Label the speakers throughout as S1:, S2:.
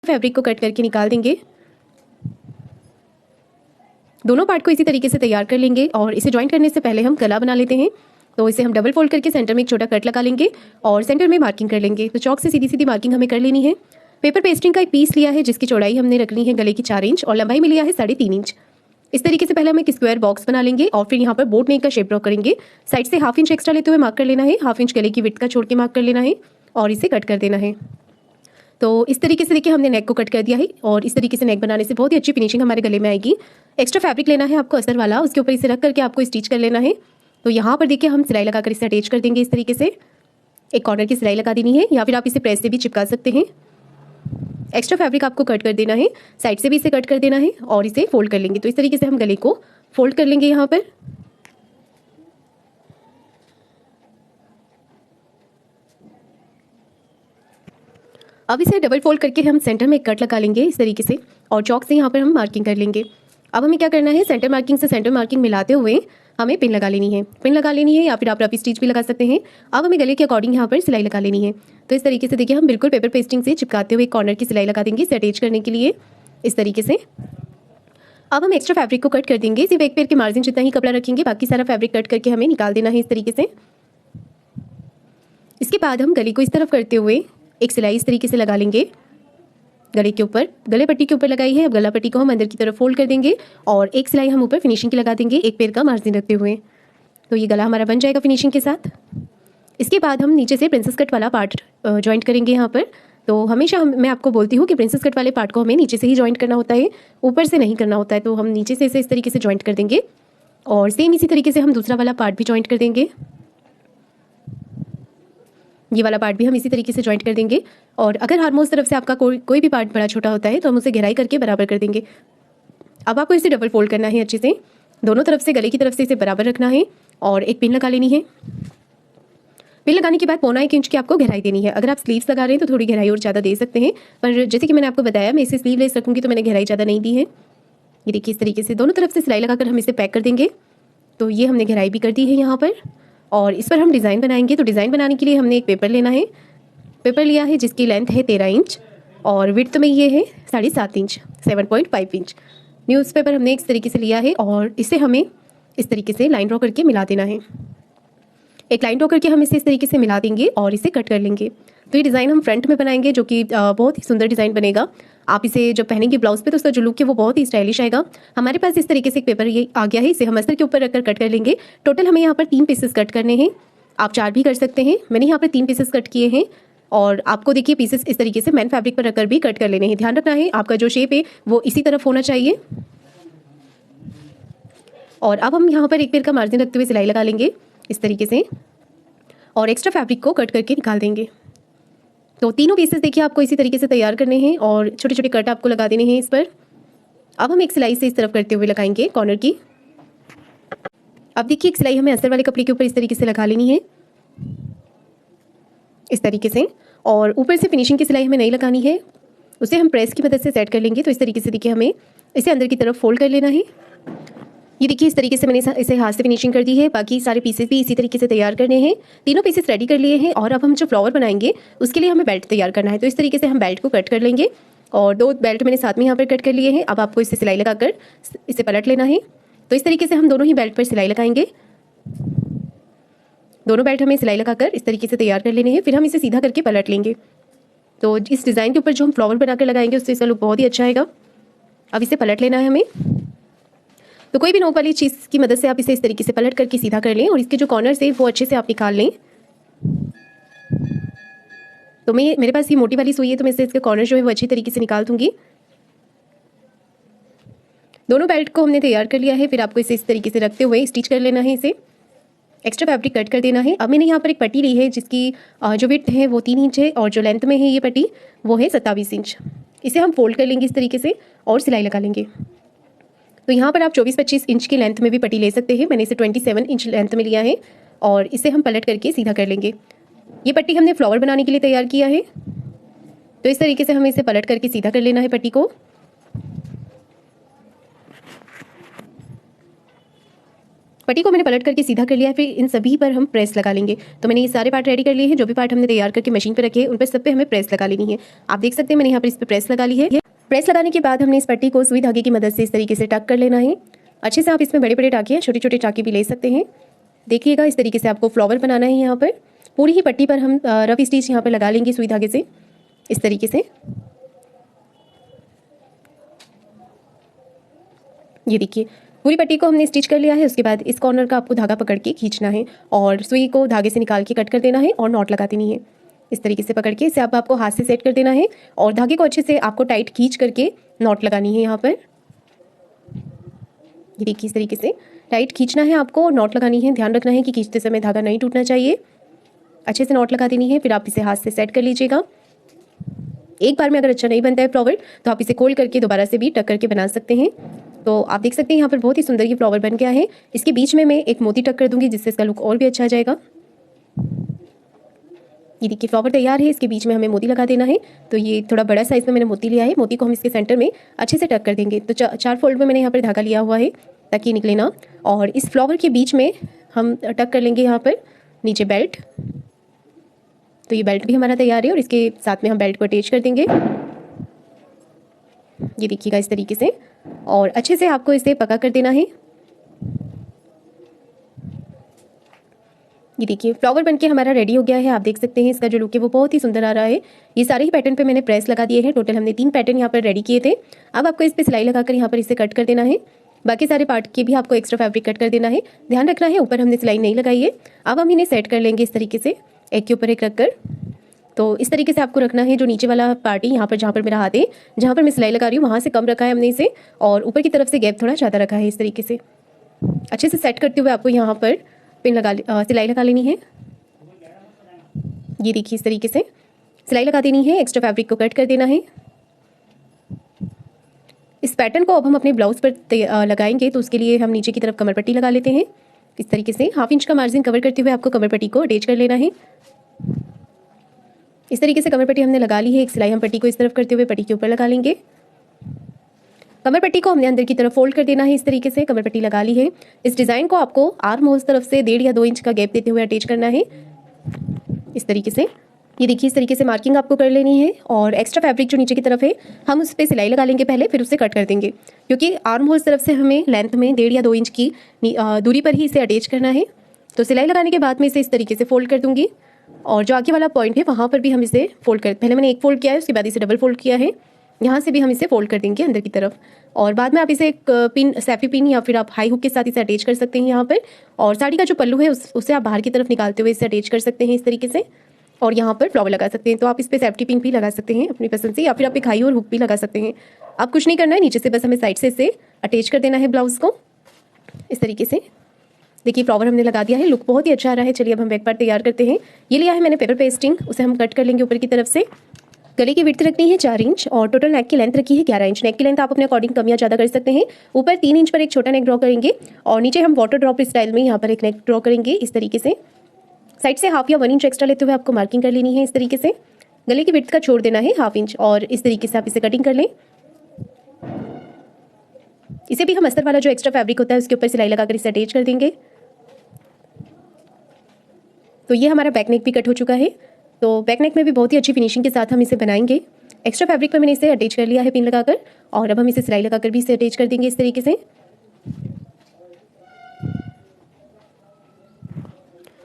S1: Fabric को cut करके निकाल देंगे। दोनों पार्ट को इसी तरीके से तैयार कर लेंगे और इसे ज्वाइन करने से पहले हम गला बना लेते हैं। तो इसे हम डबल फोल्ड करके सेंटर में एक छोटा कट लगा लेंगे और सेंटर में मार्किंग कर लेंगे। तो चौक से सीधी सीधी मार्किंग हमें कर लेनी है। पेपर पेस्टिंग का एक पीस लिया है जिसकी चौड़ाई हमने रखनी है गले की 4 इंच और लंबाई में लिया है 3.5 इंच। इस तरीके से पहले हम एक स्क्वायर बॉक्स बना लेंगे और फिर यहाँ पर बोट नेक का शेप ड्रॉ करेंगे। साइड से 1/2 इंच एक्स्ट्रा लेते हुए मार्क कर लेना है, 1/2 इंच गले की विड्थ का छोड़ के मार्क कर लेना है और इसे कट कर देना है। तो इस तरीके से देखिए हमने नेक को कट कर दिया है और इस तरीके से नेक बनाने से बहुत ही अच्छी फिनिशिंग हमारे गले में आएगी। एक्स्ट्रा फैब्रिक लेना है आपको अस्तर वाला, उसके ऊपर इसे रख करके आपको स्टिच कर लेना है। तो यहाँ पर देखिए हम सिलाई लगाकर इसे अटैच कर देंगे। इस तरीके से एक कॉर्नर की सिलाई लगा देनी है या फिर आप इसे प्रेस से भी चिपका सकते हैं। एक्स्ट्रा फैब्रिक आपको कट कर देना है, साइड से भी इसे कट कर देना है और इसे फोल्ड कर लेंगे। तो इस तरीके से हम गले को फोल्ड कर लेंगे यहाँ पर। अब इसे डबल फोल्ड करके हम सेंटर में एक कट लगा लेंगे इस तरीके से और चौक से यहाँ पर हम मार्किंग कर लेंगे। अब हमें क्या करना है, सेंटर मार्किंग से सेंटर मार्किंग मिलाते हुए हमें पिन लगा लेनी है। पिन लगा लेनी है या फिर आप रफ स्टिच भी लगा सकते हैं। अब हमें गले के अकॉर्डिंग यहाँ पर सिलाई लगा लेनी है। तो इस तरीके से देखिए हम बिल्कुल पेपर पेस्टिंग से चिपकाते हुए कॉर्नर की सिलाई लगा देंगे इसे अटैच करने के लिए इस तरीके से। अब हम एक्स्ट्रा फैब्रिक को कट कर देंगे। सिर्फ एक पैर के मार्जिन जितना ही कपड़ा रखेंगे, बाकी सारा फैब्रिक कट करके हमें निकाल देना है इस तरीके से। इसके बाद हम गले को इस तरफ करते हुए एक सिलाई इस तरीके से लगा लेंगे गले के ऊपर, गले पट्टी के ऊपर लगाई है। अब गला पट्टी को हम अंदर की तरफ फोल्ड कर देंगे और एक सिलाई हम ऊपर फिनिशिंग की लगा देंगे एक पैर का मार्जिन रखते हुए। तो ये गला हमारा बन जाएगा फिनिशिंग के साथ। इसके बाद हम नीचे से प्रिंसेस कट वाला पार्ट जॉइंट करेंगे यहाँ पर। तो हमेशा मैं आपको बोलती हूँ कि प्रिंसेस कट वाले पार्ट को हमें नीचे से ही जॉइंट करना होता है, ऊपर से नहीं करना होता है। तो हम नीचे से इसे इस तरीके से जॉइंट कर देंगे और सेम इसी तरीके से हम दूसरा वाला पार्ट भी जॉइंट कर देंगे। ये वाला पार्ट भी हम इसी तरीके से जॉइंट कर देंगे और अगर हार्मोन्स तरफ से आपका कोई भी पार्ट बड़ा छोटा होता है तो हम उसे गहराई करके बराबर कर देंगे। अब आपको इसे डबल फोल्ड करना है अच्छे से, दोनों तरफ से गले की तरफ से इसे बराबर रखना है और एक पिन लगा लेनी है। पिन लगाने के बाद 1.25 इंच की आपको गहराई देनी है। अगर आप स्लीव्स लगा रहे हैं तो थोड़ी गहराई और ज़्यादा दे सकते हैं, पर जैसे कि मैंने आपको बताया मैं इसे स्लीवलेस रखूँगी तो मैंने गहराई ज़्यादा नहीं दी है। ये देखिए इस तरीके से दोनों तरफ से सिलाई लगाकर हम इसे पैक कर देंगे। तो ये हमने गहराई भी कर दी है यहाँ पर और इस पर हम डिज़ाइन बनाएंगे। तो डिज़ाइन बनाने के लिए हमने एक पेपर लेना है। पेपर लिया है जिसकी लेंथ है 13 इंच और विड्थ में ये है 7.5 इंच, 7.5 इंच। न्यूज़पेपर हमने इस तरीके से लिया है और इसे हमें इस तरीके से लाइन ड्रॉ करके मिला देना है। एक लाइन ड्रॉ करके हम इसे इस तरीके से मिला देंगे और इसे कट कर लेंगे। तो ये डिज़ाइन हम फ्रंट में बनाएंगे जो कि बहुत ही सुंदर डिज़ाइन बनेगा। आप इसे जब पहनेंगे ब्लाउज पे तो उसका जो लुक है वो बहुत ही स्टाइलिश आएगा। हमारे पास इस तरीके से एक पेपर ये आ गया है, इसे हम अस्तर के ऊपर रखकर कट कर लेंगे। टोटल हमें यहाँ पर 3 पीसेस कट करने हैं, आप 4 भी कर सकते हैं। मैंने यहाँ पर 3 पीसेस कट किए हैं और आपको देखिए पीसेस इस तरीके से मैन फैब्रिक पर रखकर भी कट कर लेने हैं। ध्यान रखना है आपका जो शेप है वो इसी तरफ होना चाहिए। और अब हम यहाँ पर एक पैर का मार्जिन रखते हुए सिलाई लगा लेंगे इस तरीके से और एक्स्ट्रा फैब्रिक को कट करके निकाल देंगे। तो तीनों पीसेस देखिए आपको इसी तरीके से तैयार करने हैं और छोटे छोटे कट आपको लगा देने हैं इस पर। अब हम एक सिलाई से इस तरफ करते हुए लगाएंगे कॉर्नर की। अब देखिए एक सिलाई हमें अस्तर वाले कपड़े के ऊपर इस तरीके से लगा लेनी है इस तरीके से और ऊपर से फिनिशिंग की सिलाई हमें नहीं लगानी है, उसे हम प्रेस की मदद से सेट कर लेंगे। तो इस तरीके से देखिए हमें इसे अंदर की तरफ फोल्ड कर लेना है। ये देखिए इस तरीके से मैंने इसे हाथ से फिनिशिंग कर दी है। बाकी सारे पीसेस भी इसी तरीके से तैयार करने हैं। तीनों पीसेस रेडी कर लिए हैं और अब हम जो फ्लावर बनाएंगे उसके लिए हमें बेल्ट तैयार करना है। तो इस तरीके से हम बेल्ट को कट कर लेंगे और 2 बेल्ट मैंने साथ में यहाँ पर कट कर लिए हैं। अब आपको इसे सिलाई लगाकर इसे पलट लेना है। तो इस तरीके से हम दोनों ही बेल्ट पर सिलाई लगाएंगे। दोनों बेल्ट हमें सिलाई लगाकर इस तरीके से तैयार कर लेने हैं, फिर हम इसे सीधा करके पलट लेंगे। तो इस डिज़ाइन के ऊपर जो हम फ्लावर बनाकर लगाएंगे उससे इसका लुक बहुत ही अच्छा आएगा। अब इसे पलट लेना है हमें। तो कोई भी नोक वाली चीज़ की मदद से आप इसे इस तरीके से पलट करके सीधा कर लें और इसके जो कॉर्नर्स है वो अच्छे से आप निकाल लें। तो मेरे पास ये मोटी वाली सुई है तो मैं इसे इसके कॉर्नर जो है वो अच्छी तरीके से निकाल दूंगी। दोनों बेल्ट को हमने तैयार कर लिया है, फिर आपको इसे इस तरीके से रखते हुए स्टिच कर लेना है। इसे एक्स्ट्रा फैब्रिक कट कर देना है। अब मैंने यहाँ पर एक पट्टी ली है जिसकी जो विड्थ है वो 3 इंच है और जो लेंथ में है ये पट्टी वो है 27 इंच। इसे हम फोल्ड कर लेंगे इस तरीके से और सिलाई लगा लेंगे। तो यहाँ पर आप 24-25 इंच की लेंथ में भी पट्टी ले सकते हैं। मैंने इसे 27 इंच लेंथ में लिया है और इसे हम पलट करके सीधा कर लेंगे। ये पट्टी हमने फ्लावर बनाने के लिए तैयार किया है। तो इस तरीके से हमें इसे पलट करके सीधा कर लेना है पट्टी को। पट्टी को मैंने पलट करके सीधा कर लिया है। फिर इन सभी पर हम प्रेस लगा लेंगे। तो मैंने ये सारे पार्ट रेडी कर लिए हैं। जो भी पार्ट हमने तैयार करके मशीन पर रखे हैं उन पर सब पे हमें प्रेस लगा लेनी है। आप देख सकते हैं मैंने यहाँ पर इस पर प्रेस लगा ली है। प्रेस लगाने के बाद हमने इस पट्टी को सुई धागे की मदद से इस तरीके से टक कर लेना है अच्छे से। आप इसमें बड़े बड़े टाँके, छोटे छोटे टाँके भी ले सकते हैं। देखिएगा इस तरीके से आपको फ्लावर बनाना है। यहाँ पर पूरी ही पट्टी पर हम रफ स्टिच यहाँ पर लगा लेंगे सुई धागे से इस तरीके से। ये देखिए पूरी पट्टी को हमने स्टिच कर लिया है। उसके बाद इस कॉर्नर का आपको धागा पकड़ के खींचना है और सुई को धागे से निकाल के कट कर देना है और नॉट लगा देनी है। इस तरीके से पकड़ के इसे आपको हाथ से सेट कर देना है और धागे को अच्छे से आपको टाइट खींच करके नॉट लगानी है। यहाँ पर ये देखिए इस तरीके से टाइट खींचना है आपको और नॉट लगानी है। ध्यान रखना है कि खींचते समय धागा नहीं टूटना चाहिए। अच्छे से नॉट लगा देनी है। फिर आप इसे हाथ से सेट कर लीजिएगा। एक बार में अगर अच्छा नहीं बनता है फ्लावर तो आप इसे खोल करके दोबारा से भी टक करके बना सकते हैं। तो आप देख सकते हैं यहाँ पर बहुत ही सुंदर ये फ्लावर बन गया है। इसके बीच में मैं एक मोती टक कर दूंगी जिससे इसका लुक और भी अच्छा आ जाएगा। ये देखिए फ्लावर तैयार है। इसके बीच में हमें मोती लगा देना है। तो ये थोड़ा बड़ा साइज में मैंने मोती लिया है। मोती को हम इसके सेंटर में अच्छे से टक कर देंगे। तो 4 फोल्ड में मैंने यहाँ पर धागा लिया हुआ है ताकि निकले ना। और इस फ्लावर के बीच में हम टक कर लेंगे यहाँ पर नीचे बेल्ट। तो ये बेल्ट भी हमारा तैयार है और इसके साथ में हम बेल्ट को अटैच कर देंगे। ये देखिएगा इस तरीके से और अच्छे से आपको इसे पका कर देना है। ये देखिए फ्लावर बनके हमारा रेडी हो गया है। आप देख सकते हैं इसका जो लुक है वो बहुत ही सुंदर आ रहा है। ये सारे ही पैटर्न पे मैंने प्रेस लगा दिए हैं। टोटल हमने 3 पैटर्न यहाँ पर रेडी किए थे। अब आपको इस पर सिलाई लगाकर यहाँ पर इसे कट कर देना है। बाकी सारे पार्ट के भी आपको एक्स्ट्रा फैब्रिक कट कर देना है। ध्यान रखना है ऊपर हमने सिलाई नहीं लगाई है। अब हम इन्हें सेट कर लेंगे इस तरीके से एक के ऊपर एक रखकर। तो इस तरीके से आपको रखना है। जो नीचे वाला पार्ट है यहाँ पर जहाँ पर मेरा हाथ है, जहाँ पर मैं सिलाई लगा रही हूँ वहाँ से कम रखा है हमने इसे और ऊपर की तरफ से गैप थोड़ा ज़्यादा रखा है। इस तरीके से अच्छे से सेट करते हुए आपको यहाँ पर पिन सिलाई लगा लेनी है। ये देखिए इस तरीके से सिलाई लगा देनी है। एक्स्ट्रा फैब्रिक को कट कर देना है। इस पैटर्न को अब हम अपने ब्लाउज पर लगाएंगे तो उसके लिए हम नीचे की तरफ कमर पट्टी लगा लेते हैं। इस तरीके से 1/2 इंच का मार्जिन कवर करते हुए आपको कमर पट्टी को अटैच कर लेना है। इस तरीके से कमर पट्टी हमने लगा ली है। एक सिलाई हम पट्टी को इस तरफ करते हुए पट्टी के ऊपर लगा लेंगे। कमर पट्टी को हमने अंदर की तरफ फोल्ड कर देना है। इस तरीके से कमर पट्टी लगा ली है। इस डिज़ाइन को आपको आर्म होल्स तरफ से 1.5 या 2 इंच का गैप देते हुए अटैच करना है इस तरीके से। ये देखिए इस तरीके से मार्किंग आपको कर लेनी है और एक्स्ट्रा फैब्रिक जो नीचे की तरफ है हम उस पर सिलाई लगा लेंगे पहले, फिर उसे कट कर देंगे क्योंकि आर्म होल्स तरफ से हमें लेंथ में 1.5 या 2 इंच की दूरी पर ही इसे अटैच करना है। तो सिलाई लगाने के बाद में इसे इस तरीके से फोल्ड कर दूंगी और जो आगे वाला पॉइंट है वहाँ पर भी हम इसे फोल्ड कर, पहले मैंने एक फोल्ड किया है उसके बाद इसे डबल फोल्ड किया है। यहाँ से भी हम इसे फोल्ड कर देंगे अंदर की तरफ और बाद में आप इसे एक पिन, सैफी पिन या फिर आप हाई हुक के साथ इसे अटैच कर सकते हैं यहाँ पर। और साड़ी का जो पल्लू है उसे आप बाहर की तरफ निकालते हुए इसे अटैच कर सकते हैं इस तरीके से और यहाँ पर फ्लावर लगा सकते हैं। तो आप इस पर सेफ्टी पिन भी लगा सकते हैं अपनी पसंद से या फिर आप एक हाई और हुक भी लगा सकते हैं। आप कुछ नहीं करना है, नीचे से बस हमें साइड से इसे अटैच कर देना है ब्लाउज को इस तरीके से। देखिए फ्लावर हमने लगा दिया है। लुक बहुत ही अच्छा आ रहा है। चलिए अब हम बैक पार्ट तैयार करते हैं। ये लिया है मैंने पेपर पेस्टिंग, उसे हम कट कर लेंगे ऊपर की तरफ से। गले की विड्थ रखनी है 4 इंच और टोटल नेक की लेंथ रखी है 11 इंच। नेक की लेंथ आप अपने अकॉर्डिंग कम या ज़्यादा कर सकते हैं। ऊपर 3 इंच पर एक छोटा नेक ड्रॉ करेंगे और नीचे हम वाटर ड्रॉप स्टाइल में यहाँ पर एक नेक ड्रॉ करेंगे इस तरीके से। साइड से 1/2 या 1 इंच एक्स्ट्रा लेते हुए आपको मार्किंग कर लेनी है इस तरीके से। गले की विड्थ का छोड़ देना है 1/2 इंच और इस तरीके से आप इसे कटिंग कर लें। इसे भी हम अस्तर वाला जो एक्स्ट्रा फैब्रिक होता है उसके ऊपर सिलाई लगाकर इसे अटैच कर देंगे। तो ये हमारा बैक नेक भी कट हो चुका है। तो बैक नेक में भी बहुत ही अच्छी फिनिशिंग के साथ हम इसे बनाएंगे। एक्स्ट्रा फैब्रिक पर मैंने इसे अटैच कर लिया है पिन लगाकर और अब हम इसे सिलाई लगाकर भी इसे अटैच कर देंगे इस तरीके से।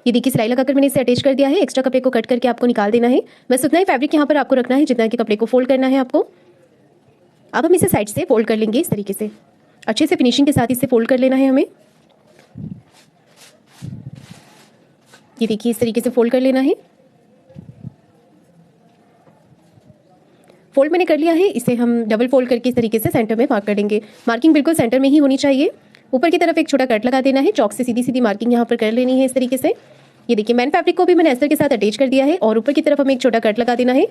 S1: ये देखिए सिलाई लगाकर मैंने इसे अटैच कर दिया है। एक्स्ट्रा कपड़े को कट करके आपको निकाल देना है। बस उतना ही फैब्रिक यहाँ पर आपको रखना है जितना कि कपड़े को फोल्ड करना है आपको। अब हम इसे साइड से फोल्ड कर लेंगे इस तरीके से। अच्छे से फिनिशिंग के साथ इसे फोल्ड कर लेना है हमें। ये देखिए इस तरीके से फोल्ड कर लेना है। फोल्ड मैंने कर लिया है। इसे हम डबल फोल्ड करके इस तरीके से सेंटर में मार्क कर देंगे। मार्किंग बिल्कुल सेंटर में ही होनी चाहिए। ऊपर की तरफ एक छोटा कट लगा देना है। चौक से सीधी सीधी मार्किंग यहाँ पर कर लेनी है इस तरीके से। ये देखिए मैन फैब्रिक को भी मैंने अस्तर के साथ अटैच कर दिया है और ऊपर की तरफ हमें एक छोटा कट लगा देना है।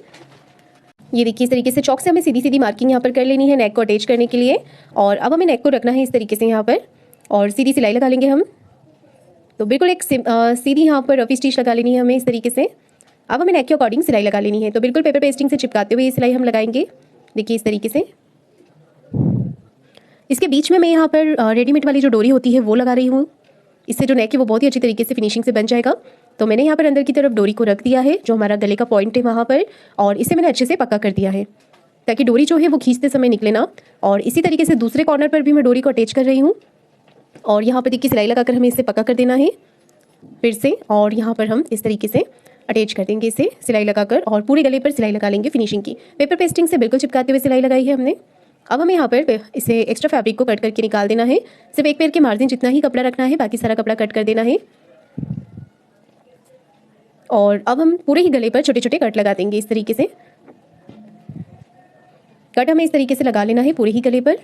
S1: ये देखिए इस तरीके से चौक से हमें सीधी सीधी मार्किंग यहाँ पर कर लेनी है नेक को अटैच करने के लिए। और अब हमें नेक को रखना है इस तरीके से यहाँ पर और सीधी सिलाई लगा लेंगे हम। तो बिल्कुल एक सीधी यहाँ पर रफी स्टिच लगा लेनी है हमें इस तरीके से। अब हमें नेक के अकॉर्डिंग सिलाई लगा लेनी है। तो बिल्कुल पेपर पेस्टिंग से चिपकाते हुए ये सिलाई हम लगाएंगे। देखिए इस तरीके से। इसके बीच में मैं यहाँ पर रेडीमेड वाली जो डोरी होती है वो लगा रही हूँ इससे जो नेक है वो बहुत ही अच्छी तरीके से फिनिशिंग से बन जाएगा। तो मैंने यहाँ पर अंदर की तरफ डोरी को रख दिया है, जो हमारा गले का पॉइंट है वहाँ पर, और इसे मैंने अच्छे से पक्का कर दिया है ताकि डोरी जो है वो खींचते समय निकले ना। और इसी तरीके से दूसरे कॉर्नर पर भी मैं डोरी को अटैच कर रही हूँ, और यहाँ पर देखिए सिलाई लगाकर हमें इसे पक्का कर देना है फिर से, और यहाँ पर हम इस तरीके से अटैच कर देंगे इसे सिलाई लगाकर, और पूरे गले पर सिलाई लगा लेंगे फिनिशिंग की। पेपर पेस्टिंग से बिल्कुल चिपकाते हुए सिलाई लगाई है हमने। अब हमें यहाँ पर इसे एक्स्ट्रा फैब्रिक को कट करके निकाल देना है। सिर्फ एक पैर के मार्जिन जितना ही कपड़ा रखना है, बाकी सारा कपड़ा कट कर देना है। और अब हम पूरे ही गले पर छोटे छोटे कट लगा देंगे इस तरीके से। कट हमें इस तरीके से लगा लेना है पूरे ही गले पर,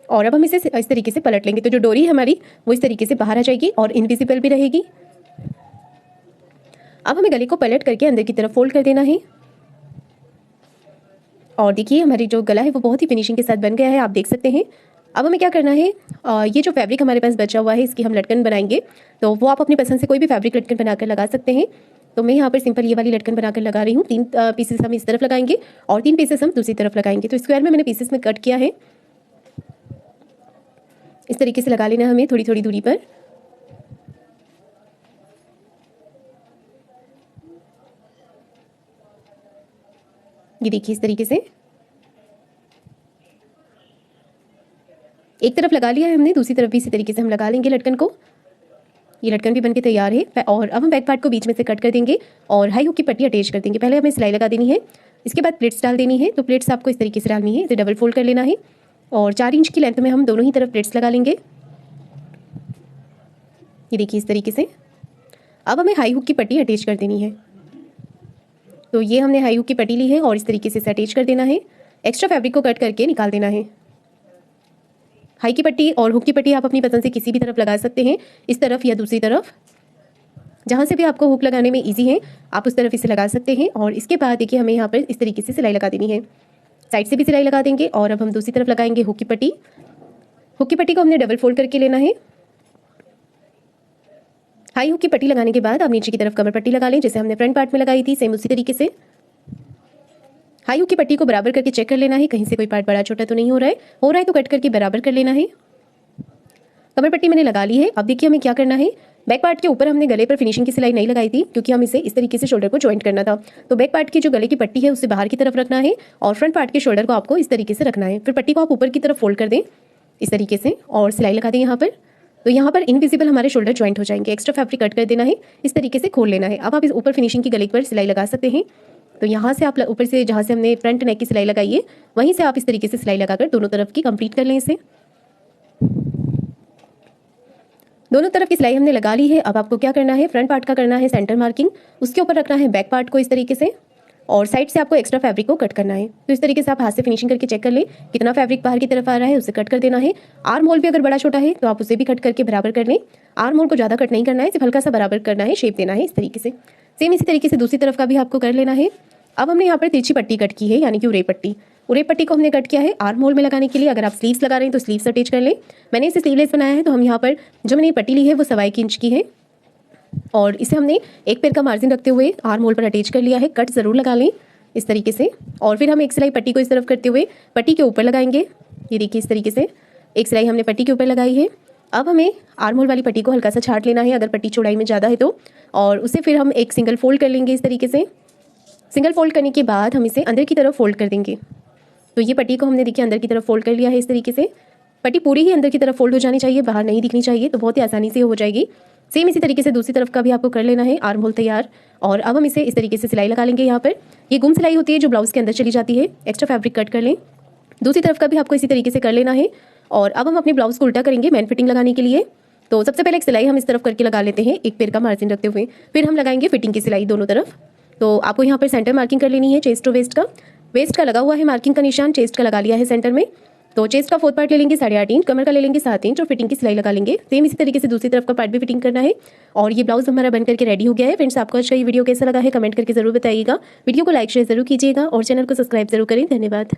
S1: और अब हम इसे इस तरीके से पलट लेंगे तो जो डोरी है हमारी वो इस तरीके से बाहर आ जाएगी और इनविजिबल भी रहेगी। अब हमें गले को पलट करके अंदर की तरफ फोल्ड कर देना है, और देखिए हमारी जो गला है वो बहुत ही फिनिशिंग के साथ बन गया है, आप देख सकते हैं। अब हमें क्या करना है, ये जो फैब्रिक हमारे पास बचा हुआ है इसकी हम लटकन बनाएंगे, तो वो आप अपनी पसंद से कोई भी फैब्रिक लटकन बनाकर लगा सकते हैं। तो मैं यहाँ पर सिंपल ये वाली लटकन बनाकर लगा रही हूँ। 3 पीसेस हम इस तरफ लगाएंगे और 3 पीसेस हम दूसरी तरफ लगाएंगे। तो स्क्वायर में मैंने पीसेस में कट किया है, इस तरीके से लगा लेना हमें थोड़ी थोड़ी दूरी पर। ये देखिए इस तरीके से एक तरफ लगा लिया है हमने, दूसरी तरफ भी इसी तरीके से हम लगा लेंगे लटकन को। ये लटकन भी बनके तैयार है, और अब हम बैक पार्ट को बीच में से कट कर देंगे और हाई हुक की पट्टी अटैच कर देंगे। पहले हमें सिलाई लगा देनी है, इसके बाद प्लेट्स डाल देनी है। तो प्लेट्स आपको इस तरीके से डालनी है, इसे डबल फोल्ड कर लेना है, और 4 इंच की लेंथ में हम दोनों ही तरफ प्लेट्स लगा लेंगे। ये देखिए इस तरीके से। अब हमें हाई हुक की पट्टी अटैच कर देनी है, तो ये हमने हाई हुक की पट्टी ली है और इस तरीके से अटैच कर देना है। एक्स्ट्रा फैब्रिक को कट करके निकाल देना है। हाई की पट्टी और हुक की पट्टी आप अपनी पसंद से किसी भी तरफ लगा सकते हैं, इस तरफ या दूसरी तरफ, जहाँ से भी आपको हुक लगाने में इजी है आप उस तरफ इसे लगा सकते हैं। और इसके बाद देखिए हमें यहाँ पर इस तरीके से सिलाई लगा देनी है, साइड से भी सिलाई लगा देंगे, और अब हम दूसरी तरफ लगाएंगे हुक की पट्टी। हुक की पट्टी को हमने डबल फोल्ड करके लेना है। हाई हुक की पट्टी लगाने के बाद आप नीचे की तरफ कमर पट्टी लगा लें, जैसे हमने फ्रंट पार्ट में लगाई थी, सेम उसी तरीके से। हाई हुक की पट्टी को बराबर करके चेक कर लेना है, कहीं से कोई पार्ट बड़ा छोटा तो नहीं हो रहा है तो कट करके बराबर कर लेना है। कमर पट्टी मैंने लगा ली है। अब देखिए हमें क्या करना है, बैक पार्ट के ऊपर हमने गले पर फिनिशिंग की सिलाई नहीं लगाई थी, क्योंकि हम इसे इस तरीके से शोल्डर को ज्वाइंट करना था। तो बैक पार्ट की जो गले की पट्टी है उसे बाहर की तरफ रखना है, और फ्रंट पार्ट के शोल्डर को आपको इस तरीके से रखना है। फिर पट्टी को आप ऊपर की तरफ फोल्ड कर दें इस तरीके से, और सिलाई लगा दें यहाँ पर। तो यहाँ पर इनविजिबल हमारे शोल्डर ज्वाइंट हो जाएंगे। एक्स्ट्रा फैब्रिक कट कर देना है, इस तरीके से खोल लेना है। अब आप इस ऊपर फिनिशिंग की गले पर सिलाई लगा सकते हैं। तो यहाँ से आप ऊपर से जहाँ से हमने फ्रंट नेक की सिलाई लगाई है वहीं से आप इस तरीके से सिलाई लगाकर दोनों तरफ की कंप्लीट कर लें इसे। दोनों तरफ की सिलाई हमने लगा ली है। अब आपको क्या करना है, फ्रंट पार्ट का करना है सेंटर मार्किंग, उसके ऊपर रखना है बैक पार्ट को इस तरीके से, और साइड से आपको एक्स्ट्रा फैब्रिक को कट करना है। तो इस तरीके से आप हाथ से फिनिशिंग करके चेक कर लें कितना फैब्रिक बाहर की तरफ आ रहा है, उसे कट कर देना है। आर्म होल भी अगर बड़ा छोटा है तो आप उसे भी कट करके बराबर कर लें। आर्म होल को ज़्यादा कट नहीं करना है, सिर्फ हल्का सा बराबर करना है, शेप देना है इस तरीके से। सेम इसी तरीके से दूसरी तरफ का भी आपको कर लेना है। अब हमने यहाँ पर तिरछी पट्टी कट की है, यानी कि उरे पट्टी। उरे पट्टी को हमने कट किया है आर्म होल में लगाने के लिए। अगर आप स्लीव्स लगा रहे हैं तो स्लीव्स अटैच कर लें। मैंने इसे स्लीवलेस बनाया है, तो हम यहाँ पर जो मैंने पट्टी ली है वो 1.25 इंच की है, और इसे हमने एक पैर का मार्जिन रखते हुए आर्म होल पर अटैच कर लिया है। कट ज़रूर लगा लें इस तरीके से, और फिर हम एक सिलाई पट्टी को इस तरफ करते हुए पट्टी के ऊपर लगाएंगे। ये देखिए इस तरीके से एक सिलाई हमने पट्टी के ऊपर लगाई है। अब हमें आर्म होल वाली पट्टी को हल्का सा छाट लेना है, अगर पट्टी चौड़ाई में ज़्यादा है तो, और उसे फिर हम एक सिंगल फोल्ड कर लेंगे इस तरीके से। सिंगल फोल्ड करने के बाद हम इसे अंदर की तरफ फोल्ड कर देंगे। तो ये पट्टी को हमने देखिए अंदर की तरफ फोल्ड कर लिया है इस तरीके से। पट्टी पूरी ही अंदर की तरफ फोल्ड हो जानी चाहिए, बाहर नहीं दिखनी चाहिए, तो बहुत ही आसानी से हो जाएगी। सेम इसी तरीके से दूसरी तरफ का भी आपको कर लेना है। आर्म होल तैयार, और अब हम इसे इस तरीके से सिलाई लगा लेंगे। यहाँ पर ये गुम सिलाई होती है जो ब्लाउज के अंदर चली जाती है। एक्स्ट्रा फैब्रिक कट कर लें। दूसरी तरफ का भी आपको इसी तरीके से कर लेना है, और अब हम अपने ब्लाउज को उल्टा करेंगे मैन फिटिंग लगाने के लिए। तो सबसे पहले एक सिलाई हम इस तरफ करके लगा लेते हैं, एक पैर का मार्जिन रखते हुए। फिर हम लगाएंगे फिटिंग की सिलाई दोनों तरफ। तो आपको यहाँ पर सेंटर मार्किंग कर लेनी है चेस्ट टू वेस्ट का। वेस्ट का लगा हुआ है मार्किंग का निशान, चेस्ट का लगा लिया है सेंटर में। तो चेस्ट का 4th पार्ट ले लेंगे 8.5 इंच, कमर का ले लेंगे 7 इंच, और फिटिंग की सिलाई लगा लेंगे। सेम इसी तरीके से दूसरी तरफ का पार्ट भी फिटिंग करना है। और ये ब्लाउज हमारा बन करके रेडी हो गया है। फ्रेंड्स, आपको अच्छा ये वीडियो कैसा लगा है कमेंट करके जरूर बताइएगा। वीडियो को लाइक शेयर जरूर कीजिएगा, और चैनल को सब्सक्राइब जरूर करें। धन्यवाद।